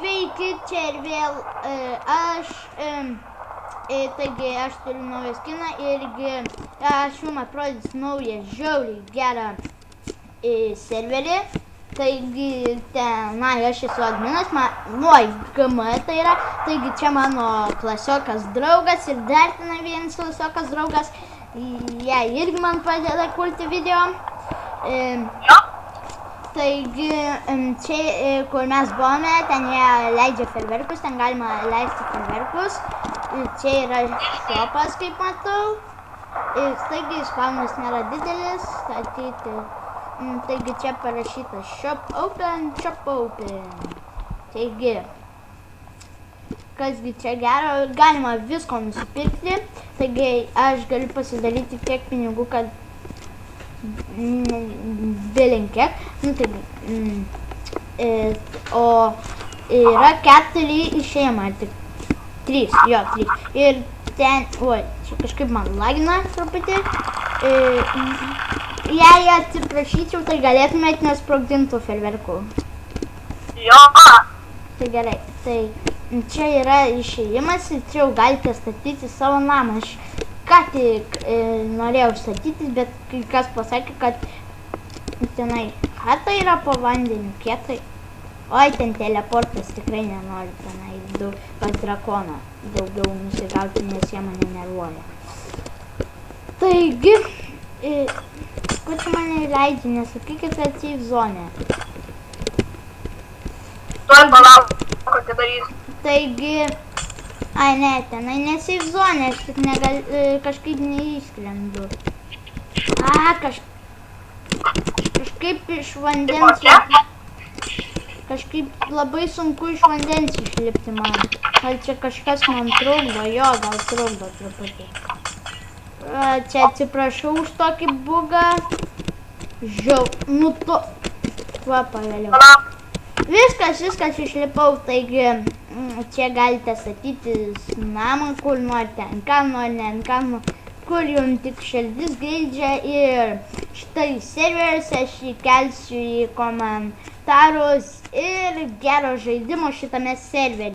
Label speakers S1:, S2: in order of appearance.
S1: Sveiki, čia ir vėl taigi aš turiu naują skiną irgi aš jums atrodysiu naują žiauriai gerą serverį. Taigi ten, aš esu adminas, GM tai yra, taigi čia mano klasiokas draugas ir dar ten vienas klasiokas draugas, jie irgi man padeda kurti video. Taigi čia, kur mes buvome, ten jie leidžia ferverkus, ten galima leisti ferverkus. Čia yra šopas, kaip matau. Taigi spawnas nėra didelis, statyti. Taigi čia parašyta shop open. Taigi, kasgi čia gero, galima visko nusipirkti. Taigi aš galiu pasidaryti tiek pinigų, kad bilinkėk. O yra 4 išėjimai, tik 3, jo 3. Ir ten, oi, čia kažkaip man lagina truputį. Jei atsiprašyčiau, tai galėtumėt nesprogdintų ferverkų.
S2: Jo.
S1: Tai gerai, tai čia yra išėjimas ir čia jau galite statyti savo namą. Aš ką tik norėjau statyti, bet kai kas pasakė, kad tenai chata yra po vandeniu, kietai. Oi, ten teleportas, tikrai nenoriu tenai pas drakoną daugiau nusigauti, nes jie mane nervuoja. Taigi, kur čia mane leidžia, nesakykit safe zone.
S2: Tuoj palauk, kad darysiu.
S1: Taigi, ai ne, tenai ne safe zone, aš tik kažkaip neišskrendu. Kažkaip iš vandens, kažkaip labai sunku iš vandens išlipti man. Gal čia kažkas man trukdo, jo, gal trukdo truputį. Čia atsiprašau už tokį bugą. Va, pavėliau. Viskas išlipau, taigi čia galite statyti namą, kur norite, ant kalno ar ne ant kalno, kur jums tik širdis geidžia. Ir štai serveris aš įkelsiu į komentarus ir gero žaidimo šitame serveryje.